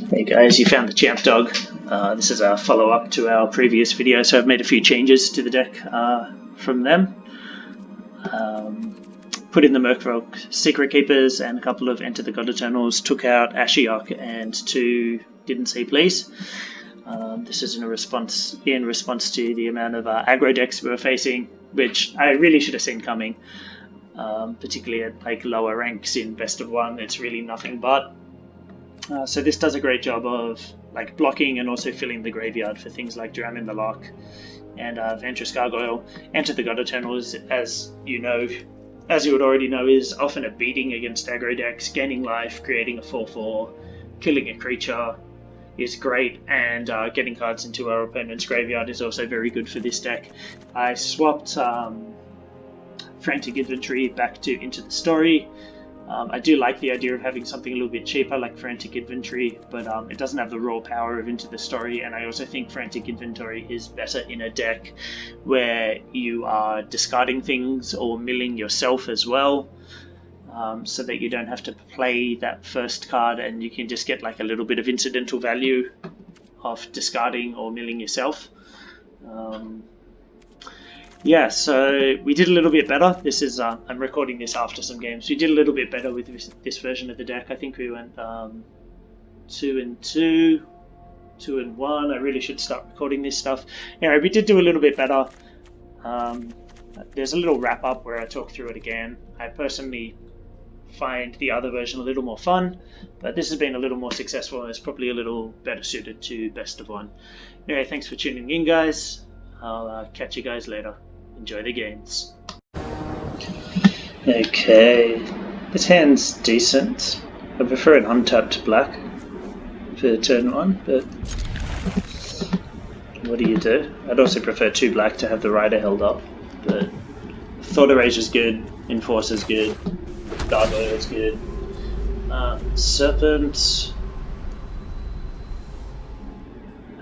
Hey guys, you found the champ dog. This is a follow-up to our previous video, so I've made a few changes to the deck from them. Put in the Merfolk Secret Keepers and a couple of Enter the God Eternals, took out Ashiok and 2 Didn't Say Please. This is in response to the amount of aggro decks we were facing, which I really should have seen coming, particularly at like lower ranks in Best of 1. It's really nothing but. So this does a great job of like blocking and also filling the graveyard for things like Drown in the Loch and Ventress Gargoyle. Enter the God Eternals, as you would already know, is often a beating against aggro decks. Gaining life, creating a 4/4, killing a creature is great, and getting cards into our opponent's graveyard is also very good for this deck. I swapped Frantic Inventory back to Into the Story. I do like the idea of having something a little bit cheaper like Frantic Inventory, but it doesn't have the raw power of Into the Story, and I also think Frantic Inventory is better in a deck where you are discarding things or milling yourself as well, so that you don't have to play that first card and you can just get like a little bit of incidental value of discarding or milling yourself. Yeah, so we did a little bit better. This is I'm recording this after some games. We did a little bit better with this version of the deck. I think we went 2-2, 2-1. I really should start recording this stuff. Anyway, we did do a little bit better. There's a little wrap up where I talk through it again. I personally find the other version a little more fun, but this has been a little more successful and it's probably a little better suited to Best of 1. Anyway, thanks for tuning in, guys. I'll catch you guys later. Enjoy the games. Okay, this hand's decent. I prefer an untapped black for turn 1, but what do you do? I'd also prefer 2 black to have the rider held up, but Thought Eraser's good, Enforcer's good, Gargoyle's good. Serpent,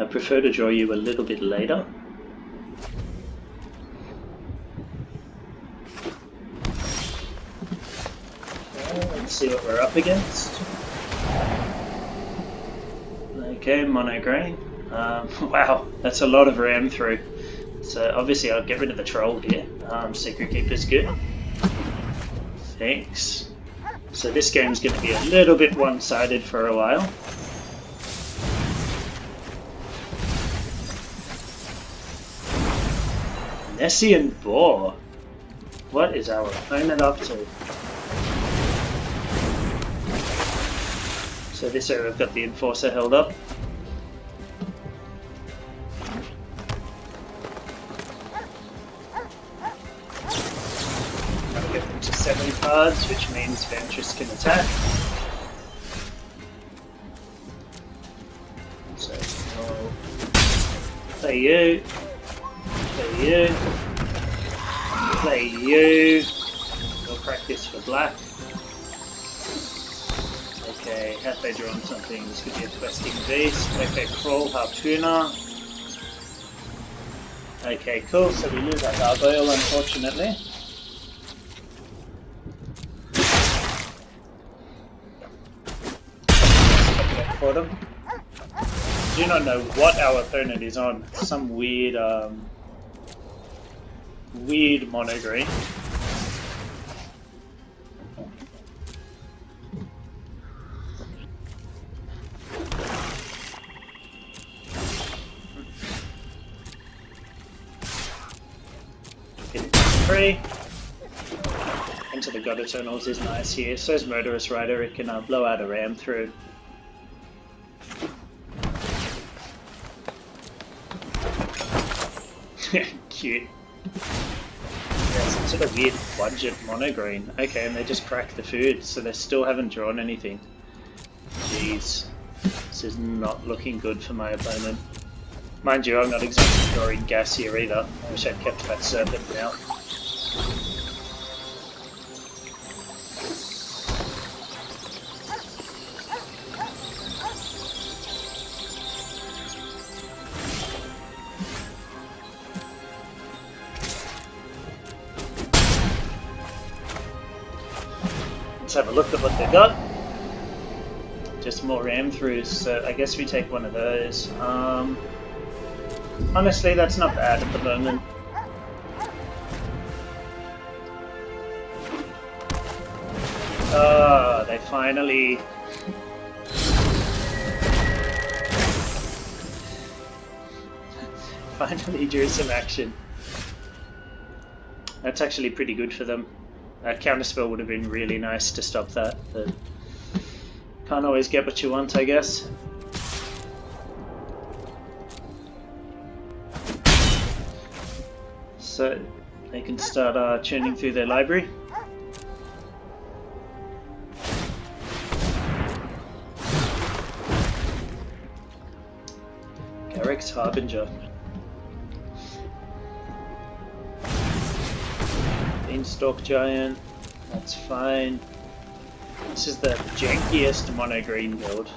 I prefer to draw you a little bit later. Let's see what we're up against. Okay, mono green. Wow, that's a lot of ram through. So obviously I'll get rid of the troll here. Secret Keeper's good. Thanks. So this game's going to be a little bit one-sided for a while. Nessian Boar. What is our opponent up to? So this area we've got the Enforcer held up. I'll get them to 7 cards, which means Ventress can attack. So I'll play you, play you, play you. We'll practice for black. Okay, have they drawn something? This could be a questing beast. Okay, crawl, harpooner. Okay, cool. So we lose our gargoyle, unfortunately. For them. I do not know what our opponent is on. Some weird, weird mono green. Into the God Eternals is nice here. So is Murderous Rider. It can blow out a ram through. Cute. Yeah, some sort of weird budget mono green. Okay, and they just cracked the food, so they still haven't drawn anything. Jeez. This is not looking good for my opponent. Mind you, I'm not exactly drawing gas here either. I wish I'd kept that serpent now. Let's have a look at what they got. just more ram throughs, so I guess we take one of those. Honestly, that's not bad at the moment. Oh, they finally drew some action. That's actually pretty good for them. That counterspell would have been really nice to stop that, but can't always get what you want, I guess. So they can start churning through their library. Garrick's Harbinger. Beanstalk Giant, that's fine. This is the jankiest mono green build, so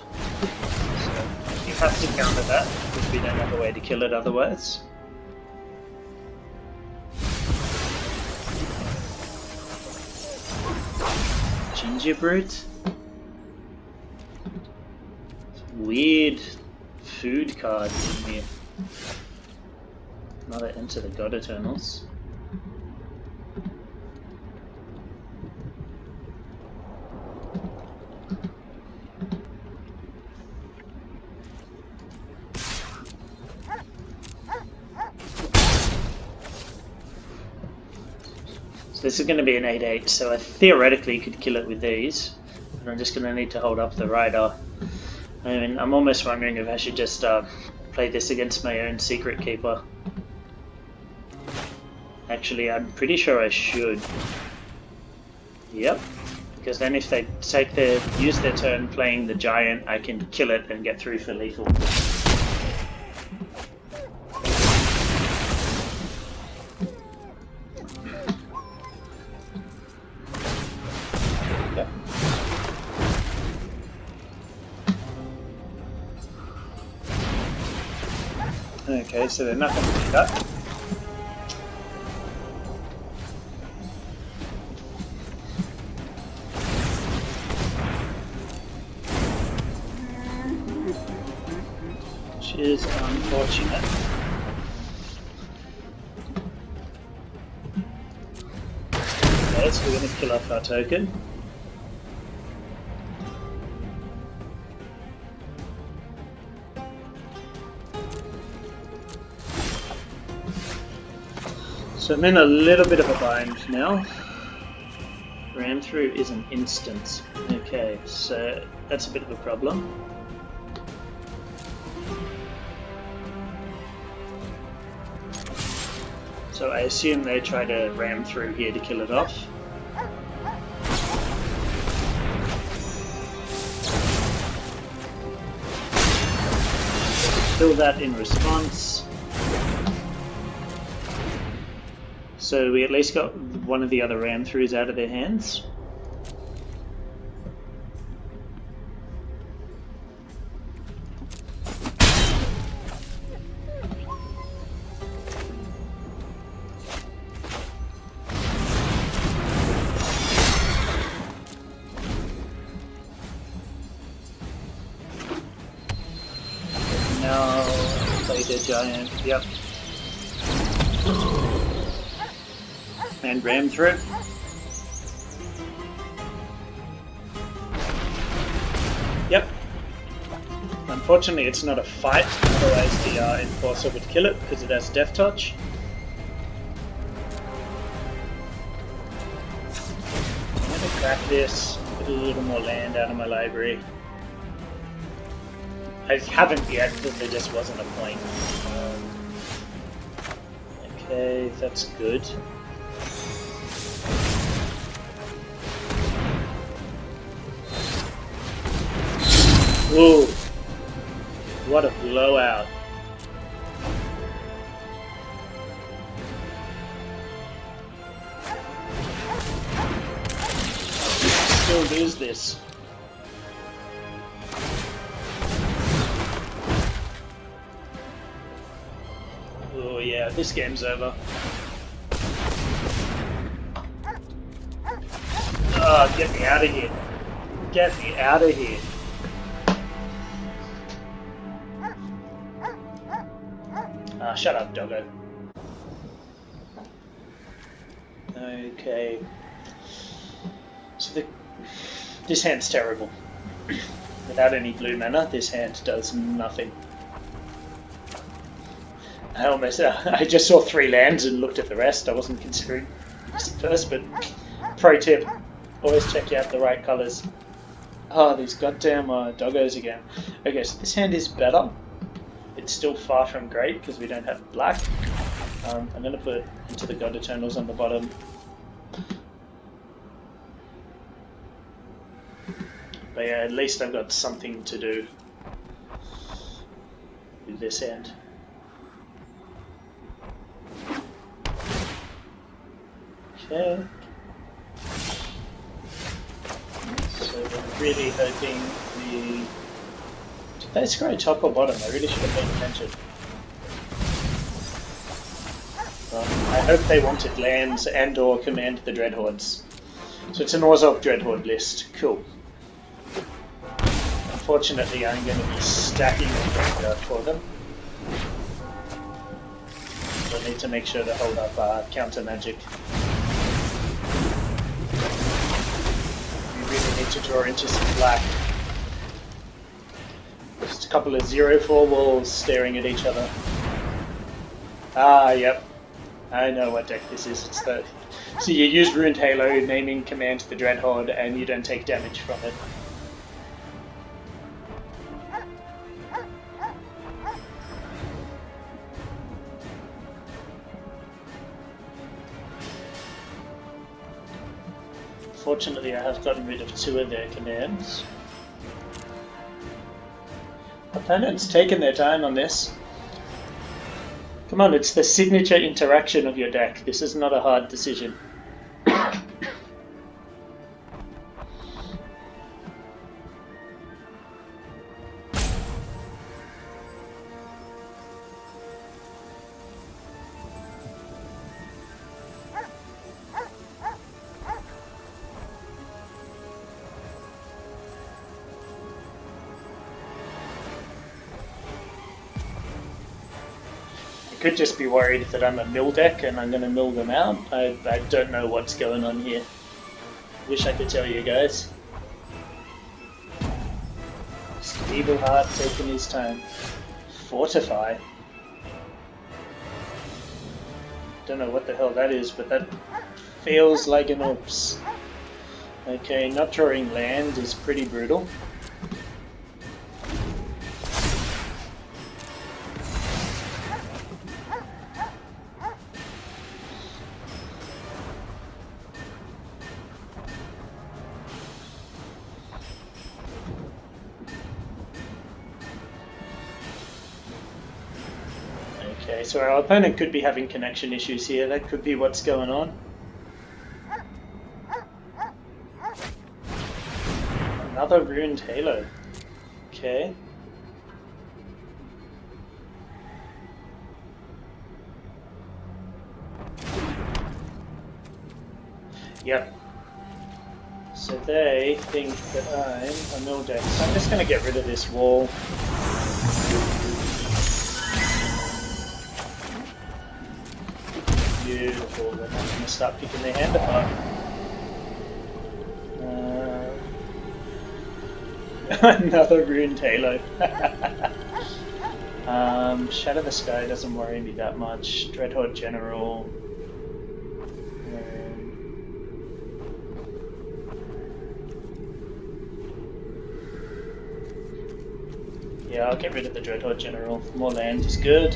you have to counter that because we don't have a way to kill it otherwise. Ginger Brute? Weird food cards in here. Another Enter the God Eternals. So this is going to be an 8-8, so I theoretically could kill it with these, but I'm just going to need to hold up the rider. I mean, I'm almost wondering if I should just play this against my own Secret Keeper. Actually, I'm pretty sure I should. Yep, because then if they use their turn playing the Giant, I can kill it and get through for lethal. Okay, so they're not going to do that. Which is unfortunate. Okay, so we're going to kill off our token. So I'm in a little bit of a bind now. Ram through is an instant. Okay, so that's a bit of a problem. So I assume they try to ram through here to kill it off. Kill that in response. So we at least got one of the other ram throughs out of their hands. Now play the Giant, yep. And ram through. Yep. Unfortunately, it's not a fight, otherwise the Enforcer would kill it because it has Death Touch. I'm going to crack this, get a little more land out of my library. I haven't yet because there just wasn't a point. Okay, that's good. Whoa! What a blowout. Still lose this. Oh yeah, this game's over. Oh, get me out of here. Get me out of here. shut up, doggo. Okay. So this hand's terrible. Without any blue mana, this hand does nothing. I just saw 3 lands and looked at the rest. I wasn't considering this at first, but pro tip, always check out the right colours. Oh, these goddamn doggos again. Okay, so this hand is better. It's still far from great because we don't have black. I'm going to put Into the God Eternals on the bottom. But yeah, at least I've got something to do with this hand. Okay. So we're really hoping the... Did they scroll top or bottom? I really should have paid attention. I hope they wanted lands and or command the Dreadhordes. So it's an Orzhov Dreadhorde list. Cool. Unfortunately, I'm going to be stacking the graveyard for them. So I need to make sure to hold up counter magic. We really need to draw into some black. Just a couple of 0/4 walls staring at each other. Ah, yep. I know what deck this is. It's the... So you use Ruined Halo, naming command the Dreadhorde, and you don't take damage from it. Fortunately, I have gotten rid of 2 of their commands. Opponent's taken their time on this. Come on, it's the signature interaction of your deck. This is not a hard decision. Could just be worried that I'm a mill deck and I'm going to mill them out. I don't know what's going on here. Wish I could tell you guys. Just Evil Heart taking his time. Fortify. Don't know what the hell that is, but that feels like an oops. Okay, not drawing land is pretty brutal. Okay, so our opponent could be having connection issues here. That could be what's going on. Another Ruined Halo. Okay. Yep. So they think that I'm a mill deck. So I'm just going to get rid of this wall. Beautiful, they're not going to start picking their hand apart. Another Ruined Halo. Shadow the Sky doesn't worry me that much. Dreadhorde General. Yeah, I'll get rid of the Dreadhorde General. More land is good.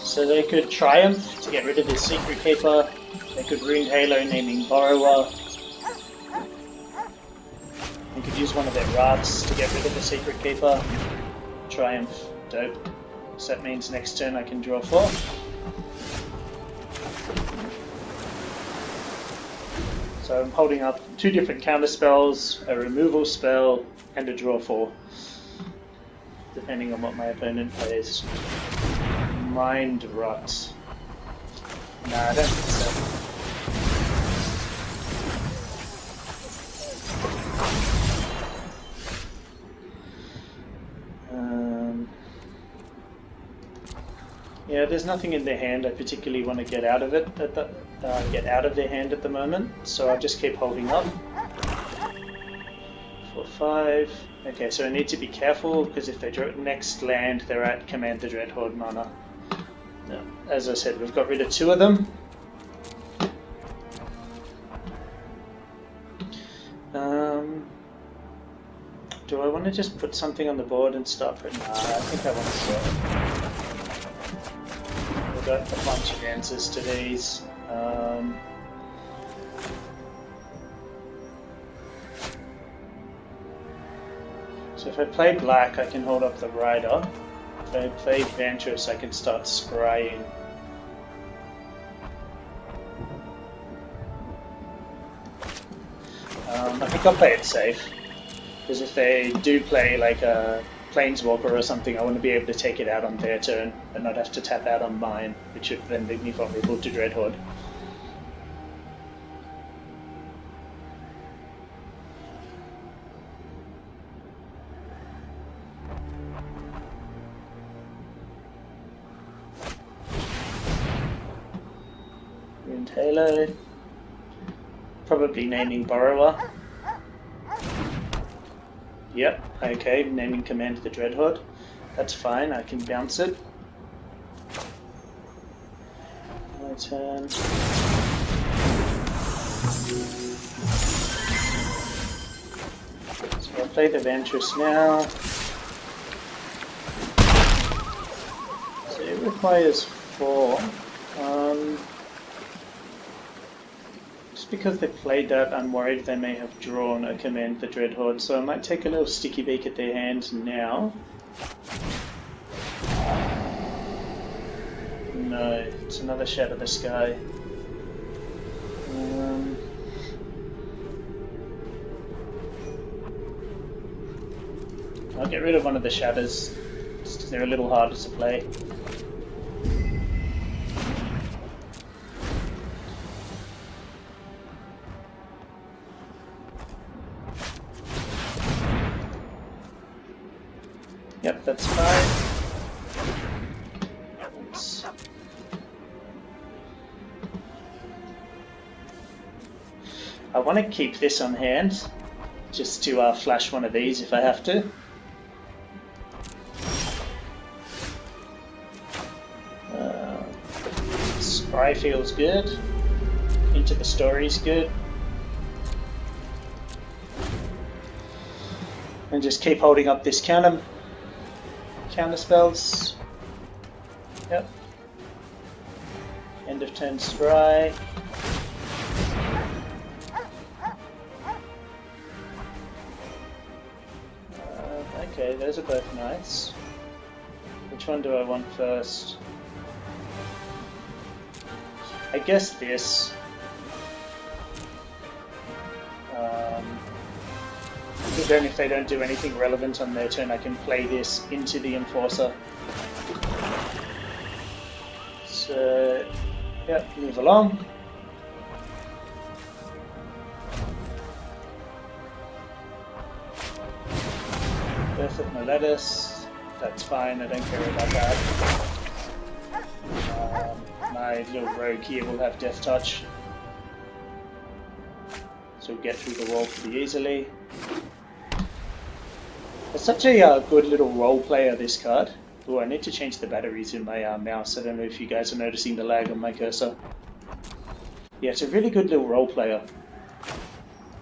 So they could Triumph to get rid of this Secret Keeper. They could Ruined Halo naming Borrower. They could use one of their Wraths to get rid of the Secret Keeper. Triumph, dope. So that means next turn I can draw 4. So I'm holding up 2 different counter spells, a removal spell, and a draw 4. Depending on what my opponent plays. Mind Rot. No, I don't think so. Yeah, there's nothing in their hand I particularly want to get out of it get out of their hand at the moment, so I'll just keep holding up. 4, 5. Okay, so I need to be careful because if they draw next land, they're at Command the Dreadhorde mana. Now, as I said, we've got rid of 2 of them. Do I want to just put something on the board and start putting? Nah, I think I want to start. We've got a bunch of answers to these. So if I play black, I can hold up the rider. If I play Ventress, I can start scrying. I think I'll play it safe. Because if they do play like a Planeswalker or something, I want to be able to take it out on their turn and not have to tap out on mine, which would then leave me vulnerable to Dreadhorde. Ruined Halo. Probably naming Borrower. Yep, okay, naming Command the Dreadhorde. That's fine, I can bounce it. My turn. So I'll play the Ventress now. So it requires 4. Just because they played that, I'm worried they may have drawn a Command the Dreadhorde, so I might take a little sticky beak at their hand now. No, it's another Shadow the Sky. I'll get rid of one of the Shadows, just because they're a little harder to play. Yep, that's fine. I want to keep this on hand, just to flash one of these if I have to. Spry feels good. Into the Story's good. And just keep holding up this counter spells. Yep. End of turn Spry. Okay, those are both nice. Which one do I want first? I guess this. Because then if they don't do anything relevant on their turn, I can play this into the Enforcer. So, yeah, move along. Birth of my lettuce. That's fine, I don't care about that. My little rogue here will have Death Touch. So we'll get through the wall pretty easily. It's such a good little role player, this card. Oh, I need to change the batteries in my mouse. I don't know if you guys are noticing the lag on my cursor. Yeah, it's a really good little role player.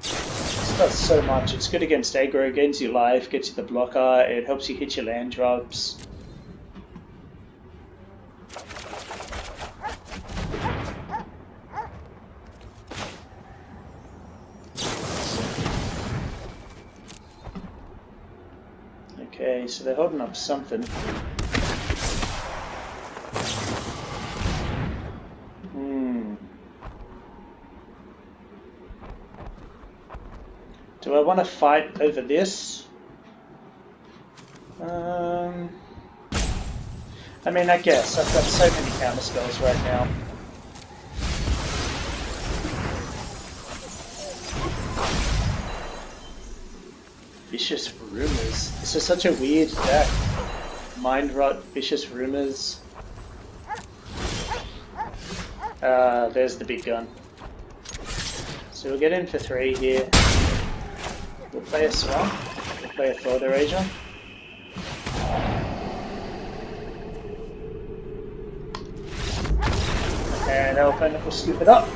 It does so much. It's good against aggro, gains you life, gets you the blocker, it helps you hit your land drops. Okay, so they're holding up something. Do I want to fight over this? I mean, I guess. I've got so many counter spells right now. Vicious Rumors. This is such a weird deck. Mind Rot, Vicious Rumors. There's the big gun. So we'll get in for 3 here. We'll play a Swamp. We'll play a Thought Erasure. And our opponent will scoop it up.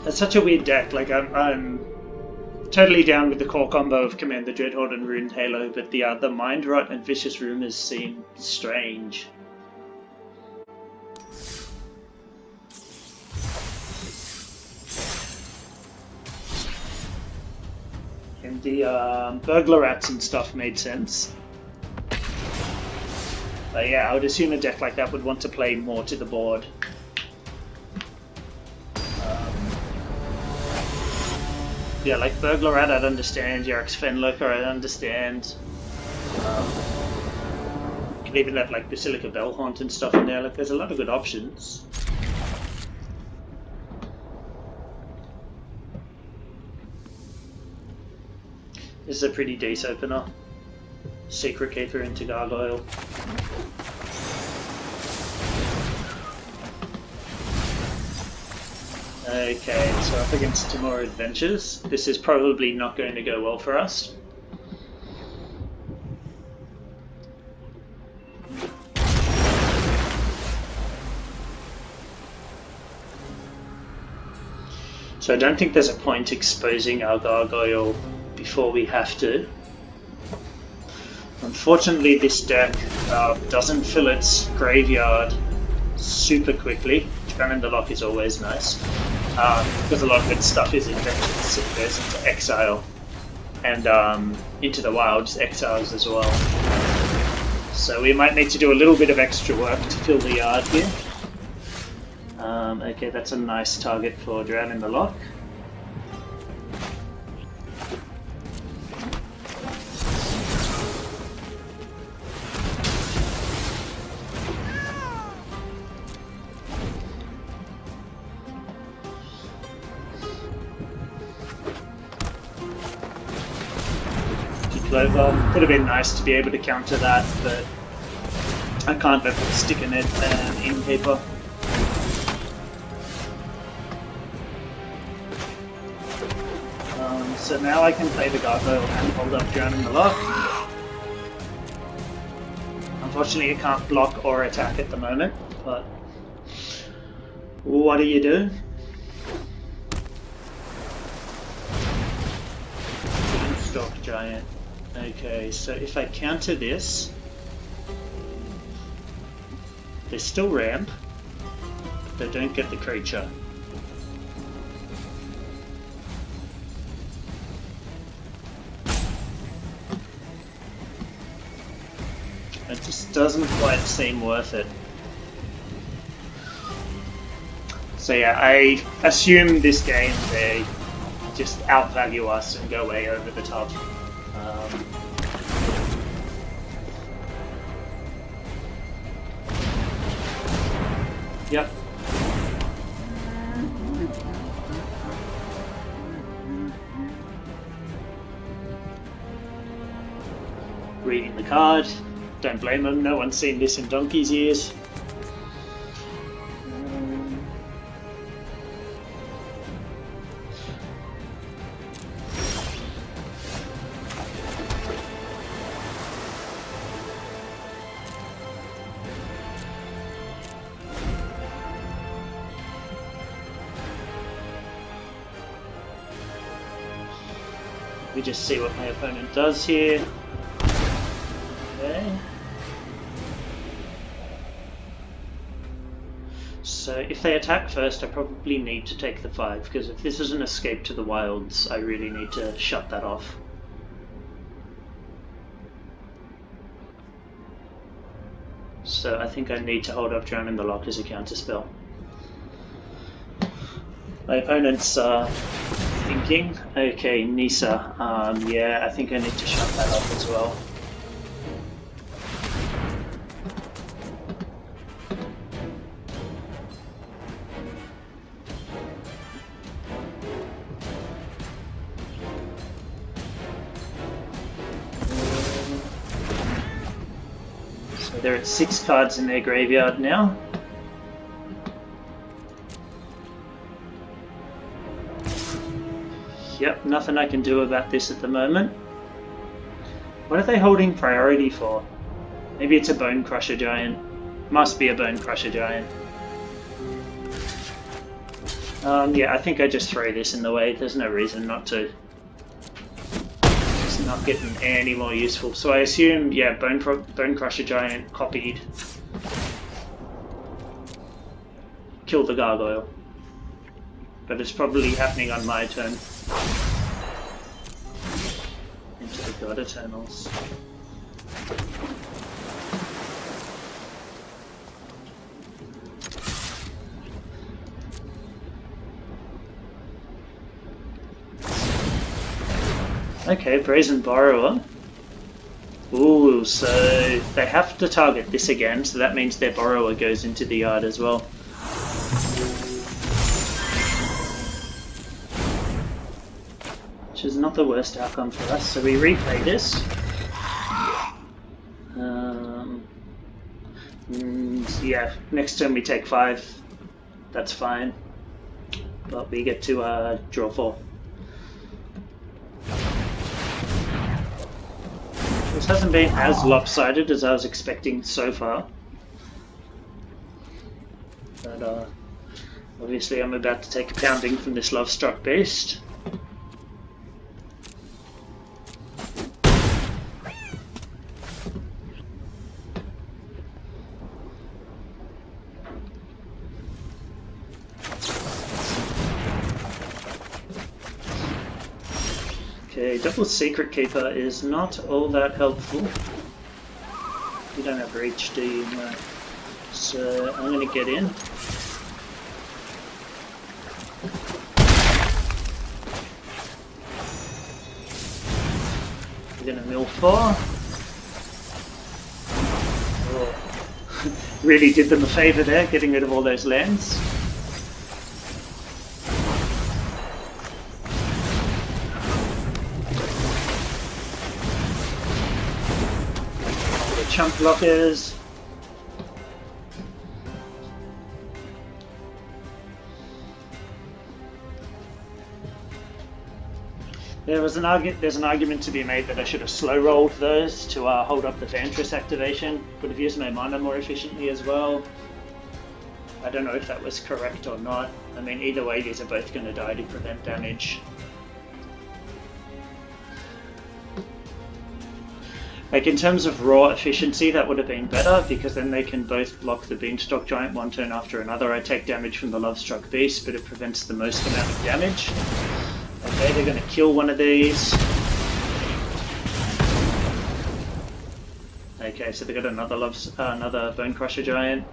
It's such a weird deck. Like I'm totally down with the core combo of Command the Dreadhorde and Rune Halo, but the Mind Rot and Vicious Rumors seem strange. And the Burglar Rats and stuff made sense. But yeah, I would assume a deck like that would want to play more to the board. Yeah, like Burglar Rat I'd understand, Yarrick's Fenlurker I'd understand. You can even have like Basilica Bellhaunt and stuff in there, like there's a lot of good options. This is a pretty decent opener. Secret Keeper into Gargoyle. Okay, so up against Tomorrow Adventures. This is probably not going to go well for us. So I don't think there's a point exposing our Gargoyle before we have to. Unfortunately, this deck doesn't fill its graveyard super quickly. Drown in the Lock is always nice, because a lot of its stuff is inventions. It goes into exile, and into the wilds exiles as well. So we might need to do a little bit of extra work to fill the yard here. Okay, that's a nice target for Drown in the Lock. Clover. Would have been nice to be able to counter that, but I can't let them stick in it and in paper. So now I can play the Gargoyle and hold up Drown in the Lock. Unfortunately, it can't block or attack at the moment, but what do you do? Stock Giant. Okay, so if I counter this, they still ramp, but they don't get the creature. It just doesn't quite seem worth it. So yeah, I assume this game they just outvalue us and go way over the top. Yep. Reading the card. Don't blame them, no one's seen this in donkey's years. We just see what my opponent does here. Okay. So if they attack first, I probably need to take the 5, because if this is an escape to the wilds, I really need to shut that off. So I think I need to hold up Drown in the Lock as a counter spell. My opponent's thinking, okay, Nisa, yeah, I think I need to shut that off as well. So they're at 6 cards in their graveyard now. Yep, nothing I can do about this at the moment. What are they holding priority for? Maybe it's a Bone Crusher Giant. Must be a Bone Crusher Giant. Yeah, I think I just throw this in the way. There's no reason not to. It's not getting any more useful. So I assume, yeah, Bone Crusher Giant copied. Kill the Gargoyle. But it's probably happening on my turn. Into the God Eternals. Okay, Brazen Borrower. Ooh, so they have to target this again, so that means their Borrower goes into the yard as well. Which is not the worst outcome for us, so we replay this. Yeah, next turn we take 5. That's fine. But we get to draw 4. This hasn't been as lopsided as I was expecting so far. But obviously I'm about to take a pounding from this Lovestruck Beast. Okay, double Secret Keeper is not all that helpful. You don't have reach, do you? No. So I'm going to get in. We're going to mill 4. Oh. Really did them a favour there, getting rid of all those lands. Chump blockers. There's an argument to be made that I should have slow rolled those to hold up the Vantress activation. Would have used my mana more efficiently as well. I don't know if that was correct or not. I mean, either way, these are both going to die to prevent damage. Like, in terms of raw efficiency, that would have been better, because then they can both block the Beanstalk Giant one turn after another. I take damage from the Lovestruck Beast, but it prevents the most amount of damage. Okay, they're going to kill one of these. Okay, so they got another Bone Crusher Giant.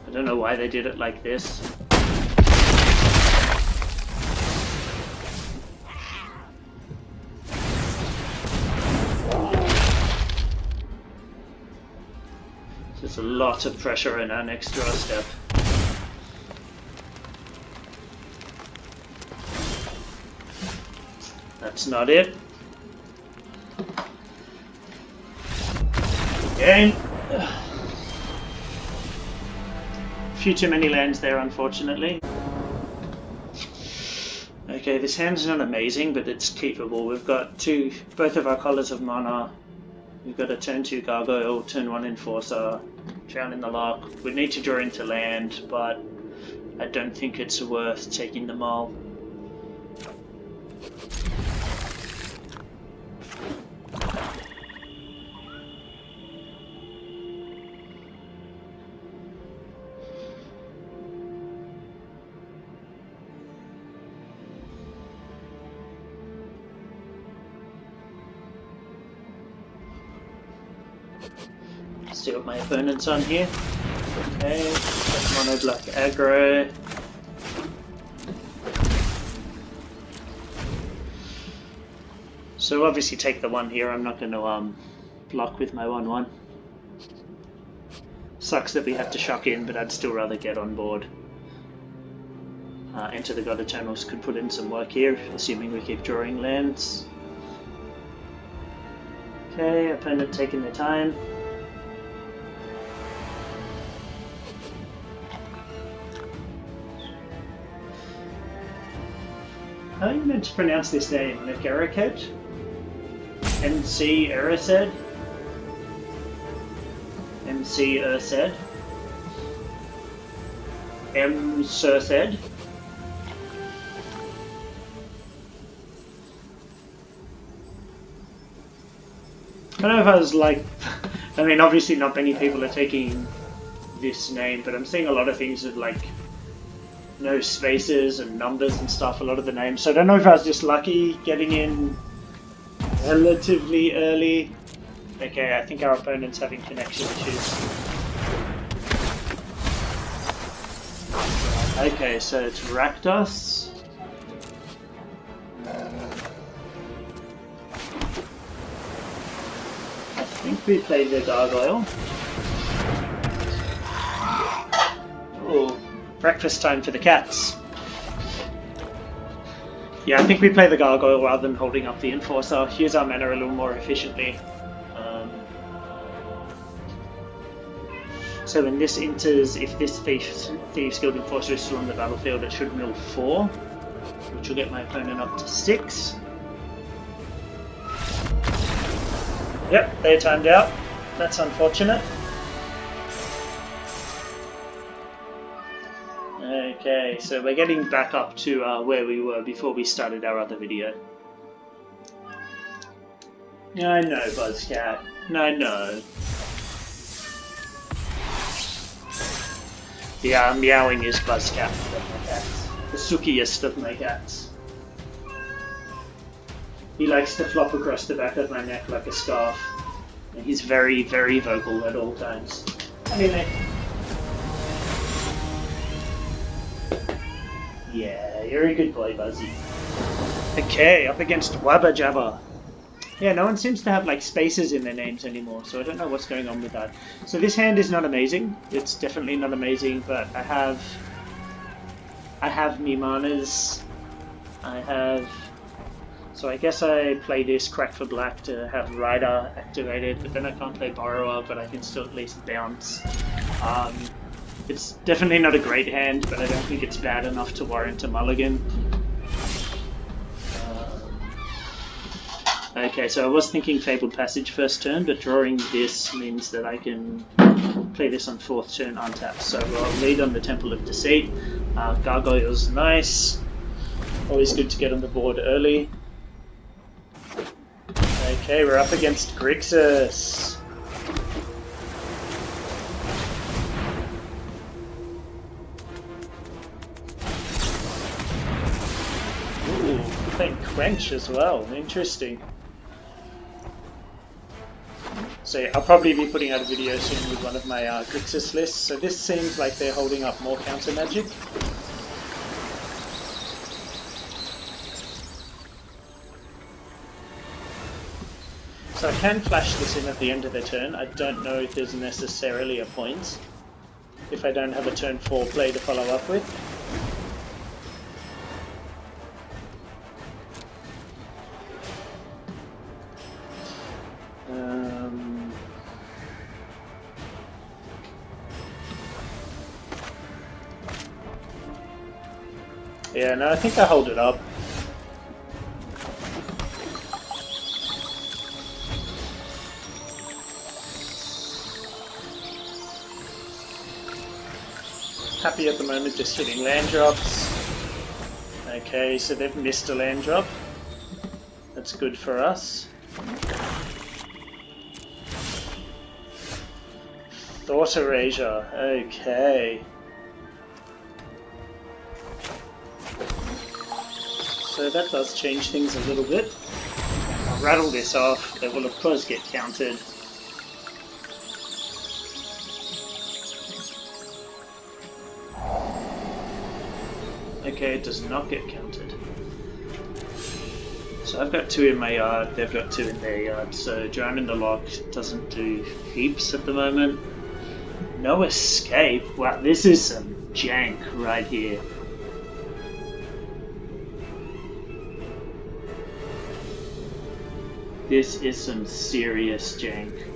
I don't know why they did it like this. There's a lot of pressure in our next draw step. That's not it. Game. A few too many lands there, unfortunately. Okay, this hand's not amazing, but it's keepable. We've got both of our colours of mana. We've got a turn 2 Gargoyle, turn 1 Enforcer, Drown in the Lock. We need to draw into land, but I don't think it's worth taking them all. See what my opponent's on here. Okay, mono black aggro. So obviously take the 1 here. I'm not going to block with my 1/1. Sucks that we have to shock in, but I'd still rather get on board. Enter the God Eternals could put in some work here, assuming we keep drawing lands. Okay, opponent taking their time. How are you meant to pronounce this name? Megaraket? MC Erised? MC Ersed? M Sursed? I don't know if I was like, I mean obviously not many people are taking this name, but I'm seeing a lot of things with like no spaces and numbers and stuff, a lot of the names. So I don't know if I was just lucky getting in relatively early. Okay, I think our opponent's having connection issues. Okay, so it's Rakdos. I think we played the Gargoyle. Oh, breakfast time for the cats. Yeah, I think we play the Gargoyle rather than holding up the Enforcer. Use our mana a little more efficiently. So when this enters, if this Thieves Guild Enforcer is still on the battlefield, it should mill 4, which will get my opponent up to 6. Yep, they timed out. That's unfortunate. Okay, so we're getting back up to where we were before we started our other video. I know, Buzzcat. I know. The meowing is Buzzcat of my cats. The sookiest of my cats. He likes to flop across the back of my neck like a scarf. And he's very, very vocal at all times. Anyway. Yeah, you're a good boy, Buzzy. Okay, up against Wabba Jabba. Yeah, no one seems to have like spaces in their names anymore, so I don't know what's going on with that. So this hand is not amazing. It's definitely not amazing, but I have Mimanas. So I guess I play this Crack for Black to have Rider activated, but then I can't play Borrower, but I can still at least bounce. It's definitely not a great hand, but I don't think it's bad enough to warrant a mulligan. Okay, so I was thinking Fabled Passage first turn, but drawing this means that I can play this on 4th turn untapped. So I'll lead on the Temple of Deceit. Gargoyle's nice. Always good to get on the board early. Okay, we're up against Grixis. Ooh, playing Quench as well. Interesting. So yeah, I'll probably be putting out a video soon with one of my Grixis lists. So this seems like they're holding up more counter magic. So I can flash this in at the end of the turn. I don't know if there's necessarily a point if I don't have a turn 4 play to follow up with. Yeah, no, I think I hold it up. Happy at the moment just hitting land drops. Okay, so they've missed a land drop. That's good for us. Thought Erasure, okay. So that does change things a little bit. I'll rattle this off, it will of course get countered. Okay, it does not get counted. So I've got 2 in my yard, they've got 2 in their yard, so Drown in the Lock doesn't do heaps at the moment. No escape, wow, this is some jank right here. This is some serious jank.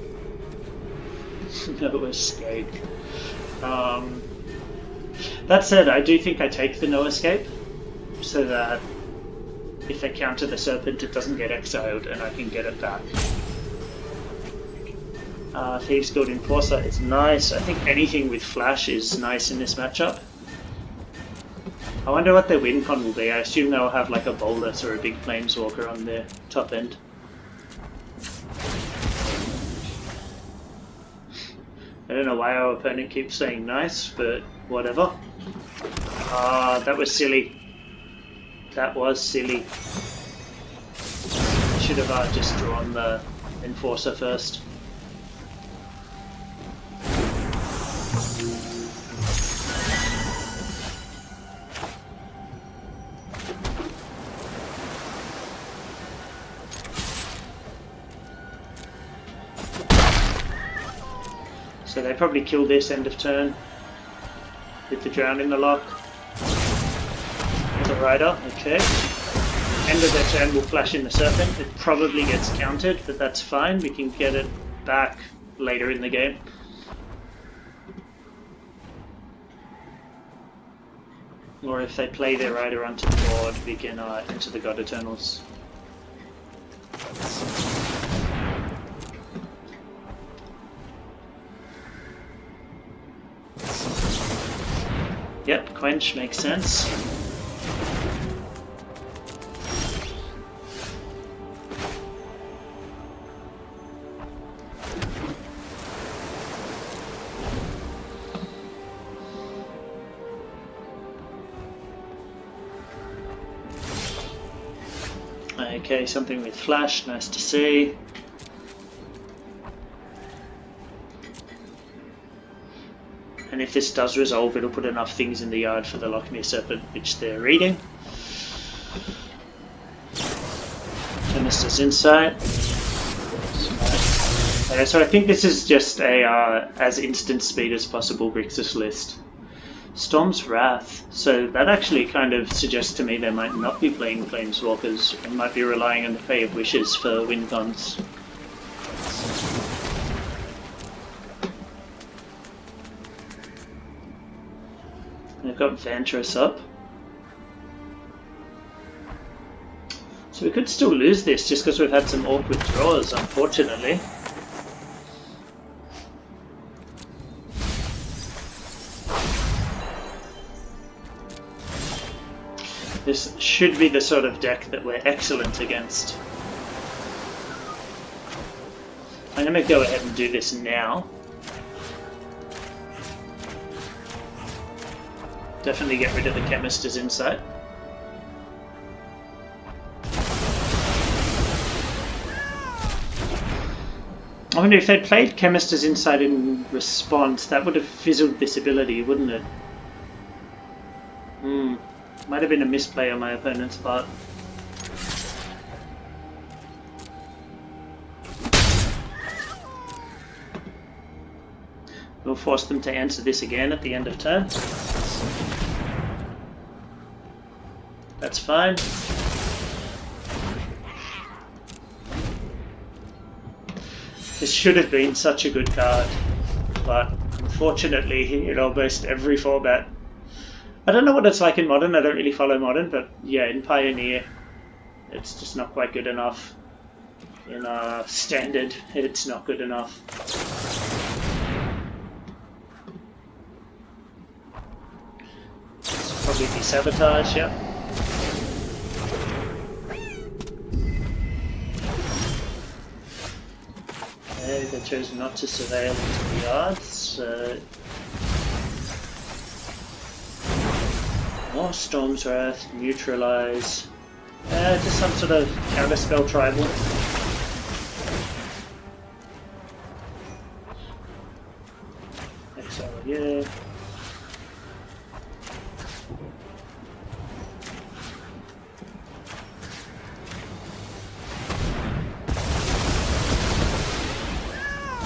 No escape. That said, I do think I take the no escape, so that if they counter the serpent, it doesn't get exiled and I can get it back. Thieves Guild Enforcer is nice. I think anything with flash is nice in this matchup. I wonder what their win con will be. I assume they'll have like a Bolus or a big Planeswalker on their top end. I don't know why our opponent keeps saying nice, but whatever. That was silly. That was silly. Should have just drawn the Enforcer first. So they probably kill this end of turn with the Drown in the lock. The Rider, okay. End of their turn will flash in the Serpent. It probably gets countered, but that's fine. We can get it back later in the game. Or if they play their Rider onto the board, we can enter the God Eternals. Yep, Quench makes sense. Okay, something with flash, nice to see. And if this does resolve, it'll put enough things in the yard for the Lochmere Serpent, which they're reading. Chemist's Insight. So I think this is just a as instant speed as possible Grixis list. Storm's Wrath. So that actually kind of suggests to me they might not be playing Planeswalkers and might be relying on the Fey of Wishes for win cons. They've got Ventress up. So we could still lose this just because we've had some awkward draws, unfortunately. This should be the sort of deck that we're excellent against. I'm going to go ahead and do this now. Definitely get rid of the Chemist's Insight. I wonder if they'd played Chemist's Insight in response, that would have fizzled this ability, wouldn't it? Might have been a misplay on my opponent's part. We'll force them to answer this again at the end of turn. That's fine. This should have been such a good card, but unfortunately in almost every format. I don't know what it's like in Modern, I don't really follow Modern, but yeah, in Pioneer it's just not quite good enough. In Standard it's not good enough. It's probably be Sabotage, yeah. Okay, they chose not to surveil into the yards, so... More Storm's Wrath, Neutralize. Just some sort of counterspell tribal. Exile, yeah.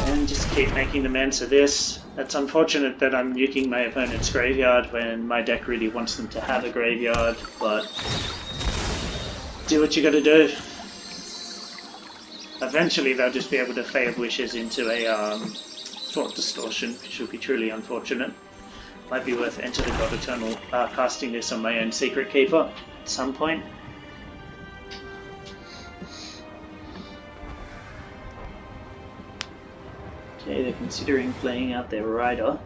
And just keep making them answer this. It's unfortunate that I'm nuking my opponent's graveyard when my deck really wants them to have a graveyard, but do what you gotta do. Eventually they'll just be able to Fey of Wishes into a Thought Distortion, which would be truly unfortunate. Might be worth Enter the God Eternal, casting this on my own Secret Keeper at some point. Okay, they're considering playing out their Rider.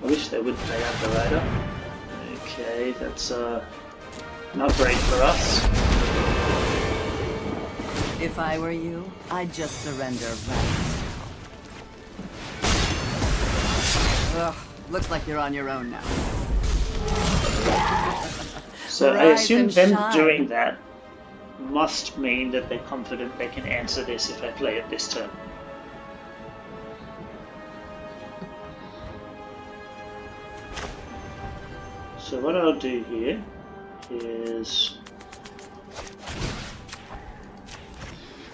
I wish they would play out the Rider. Okay, that's not great for us. If I were you, I'd just surrender right now. Ugh, looks like you're on your own now. So I Rise assume and them shine. doing that must mean that they're confident they can answer this if I play it this turn. So what I'll do here is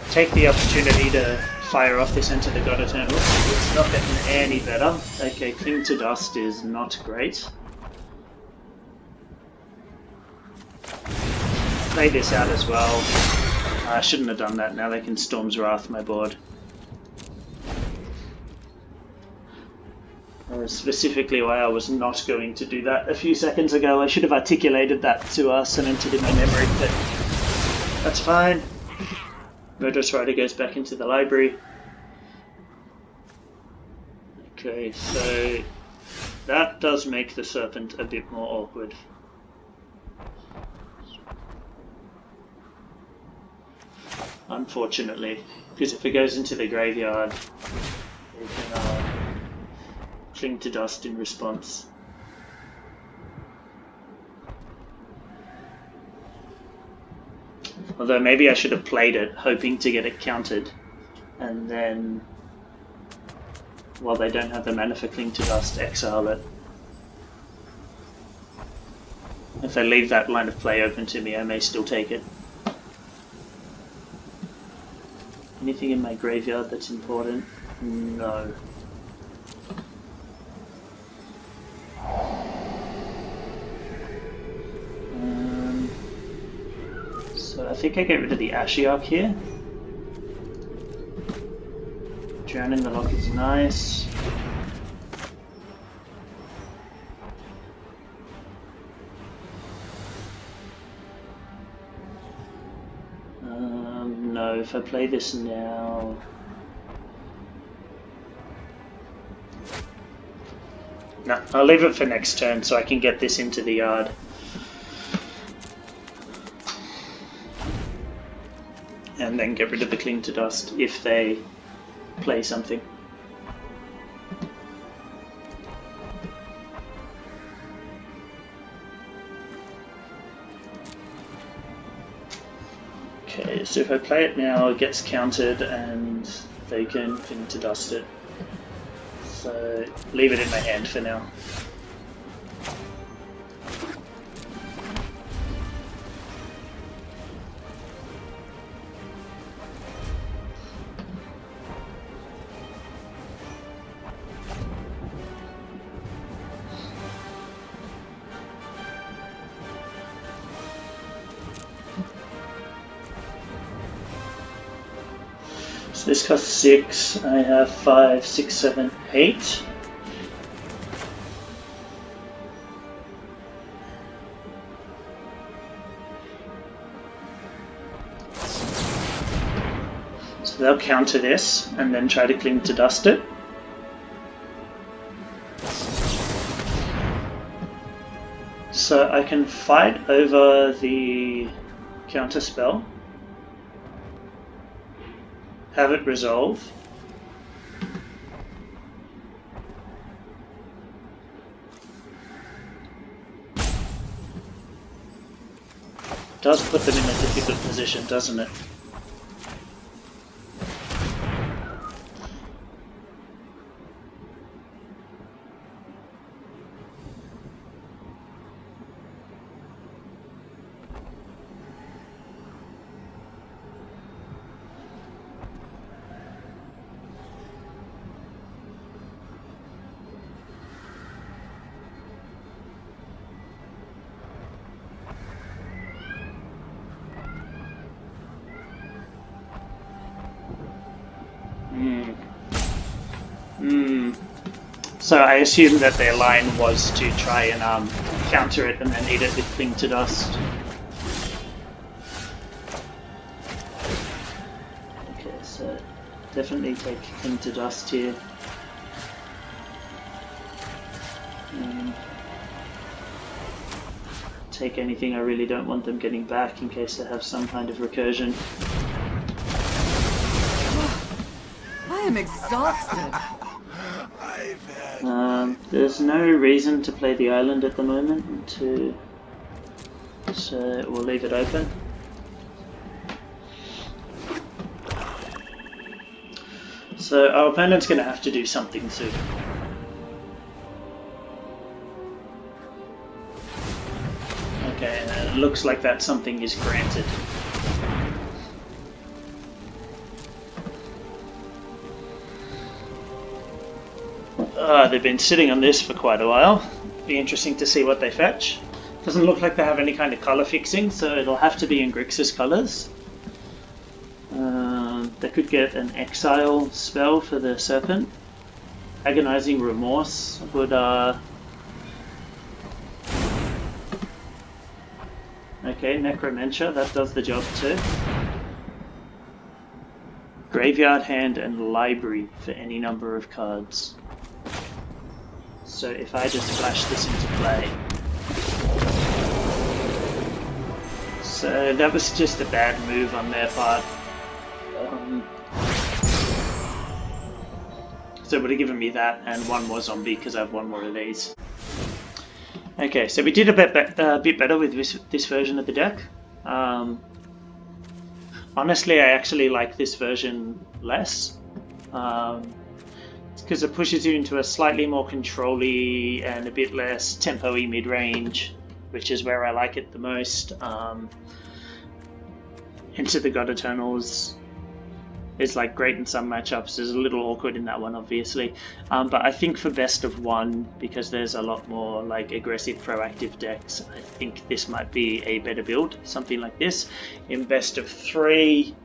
take the opportunity to fire off this Enter the God Eternal. It's not getting any better. Okay, Cling to Dust is not great. Play this out as well. I shouldn't have done that. Now they can Storm's Wrath my board. Specifically why I was not going to do that a few seconds ago. I should have articulated that to cemented in my memory, but that's fine. Murderous Rider goes back into the library. Okay, so that does make the Serpent a bit more awkward. Unfortunately, because if it goes into the graveyard, you can Cling to Dust in response. Although maybe I should have played it, hoping to get it countered, and then, while they don't have the mana for Cling to Dust, exile it. If they leave that line of play open to me, I may still take it. Anything in my graveyard that's important? No. So I think I get rid of the Ashiok here. Drown in the Lock is nice. No, if I play this now... No, I'll leave it for next turn so I can get this into the yard. And then get rid of the Cling to Dust if they play something. Okay, so if I play it now, it gets countered and they can Cling to Dust it. So leave it in my hand for now. So this costs 6, I have 5, 6, 7, 8. So they'll counter this and then try to Cling to Dust it. So I can fight over the counter spell. Have it resolve. Does put them in a difficult position, doesn't it? So I assume that their line was to try and counter it and then eat it with Cling to Dust. Okay, so definitely take Cling to Dust here. Take anything I really don't want them getting back in case they have some kind of recursion. I am exhausted. There's no reason to play the island at the moment, so we'll leave it open. So our opponent's going to have to do something soon. Okay, and it looks like that something is granted. They've been sitting on this for quite a while. Be interesting to see what they fetch. Doesn't look like they have any kind of color fixing, so it'll have to be in Grixis colors. They could get an Exile spell for the Serpent. Agonizing Remorse would okay, Necromentia, that does the job too. Graveyard Hand and Library for any number of cards. So if I just flash this into play. So that was just a bad move on their part. So it would have given me that and one more zombie because I have one more of these. Okay, so we did a bit better with this version of the deck. Honestly, I actually like this version less. Because it pushes you into a slightly more control-y and a bit less tempo-y mid-range, which is where I like it the most. Into the God Eternals is like great in some matchups. It's a little awkward in that one, obviously. But I think for best of one, because there's a lot more like aggressive, proactive decks, I think this might be a better build. Something like this. In best of three,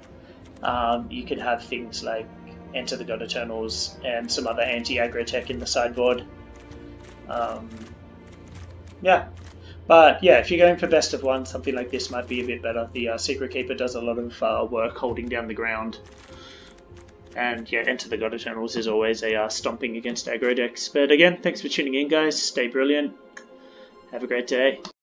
you could have things like Enter the God Eternals and some other anti-aggro tech in the sideboard. Yeah. But yeah, if you're going for best of one, something like this might be a bit better. The Secret Keeper does a lot of work holding down the ground. And yeah, Enter the God Eternals is always a stomping against aggro decks. But again, thanks for tuning in, guys. Stay brilliant. Have a great day.